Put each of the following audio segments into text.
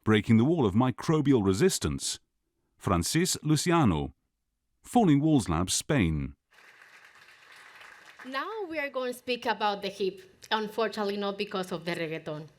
Breaking the Wall of Microbial Resistance. Francis Luciano. Falling Walls Lab, Spain. Now we are going to speak about the hip, unfortunately not because of the reggaeton.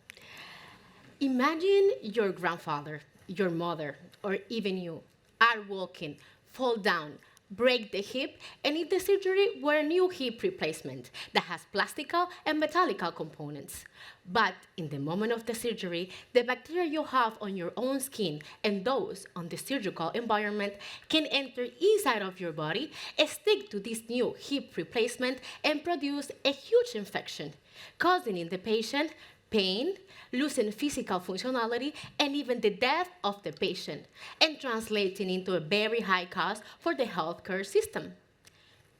Imagine your grandfather, your mother, or even you are walking, fall down, break the hip, and need the surgery were a new hip replacement that has plastical and metallical components. But in the moment of the surgery, the bacteria you have on your own skin and those on the surgical environment can enter inside of your body, stick to this new hip replacement, and produce a huge infection, causing in the patient pain, losing physical functionality, and even the death of the patient, and translating into a very high cost for the healthcare system.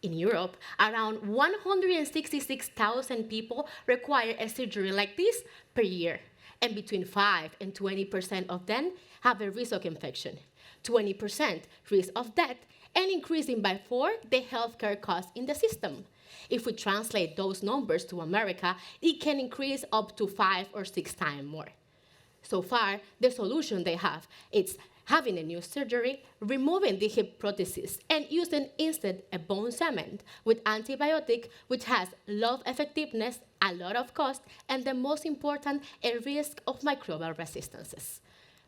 In Europe, around 166,000 people require a surgery like this per year, and between 5 and 20% of them have a risk of infection, 20% risk of death, and increasing by 4 the healthcare costs in the system. If we translate those numbers to America, it can increase up to 5 or 6 times more. So far, the solution they have is having a new surgery, removing the hip prosthesis, and using instead a bone cement with antibiotic, which has low effectiveness, a lot of cost, and the most important, a risk of microbial resistances.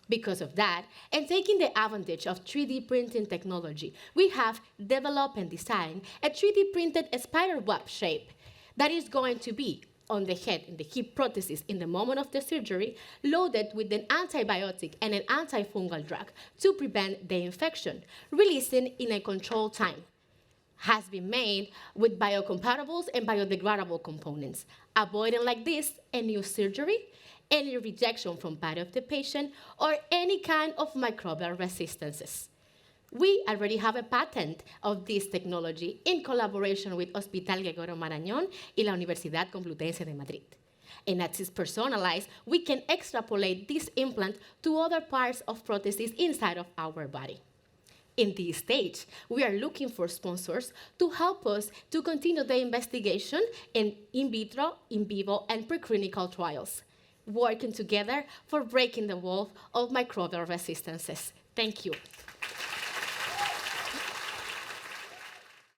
Because of that, and taking the advantage of 3D printing technology, we have developed and designed a 3D printed spider web shape that is going to be on the head and the hip prosthesis in the moment of the surgery, loaded with an antibiotic and an antifungal drug to prevent the infection, releasing in a controlled time. Has been made with biocompatibles and biodegradable components, avoiding like this a new surgery, any rejection from part of the patient, or any kind of microbial resistances. We already have a patent of this technology in collaboration with Hospital Gregorio Marañón y la Universidad Complutense de Madrid. And as it's personalized, we can extrapolate this implant to other parts of prosthesis inside of our body. In this stage, we are looking for sponsors to help us to continue the investigation in vitro, in vivo, and preclinical trials, working together for breaking the wall of microbial resistances. Thank you.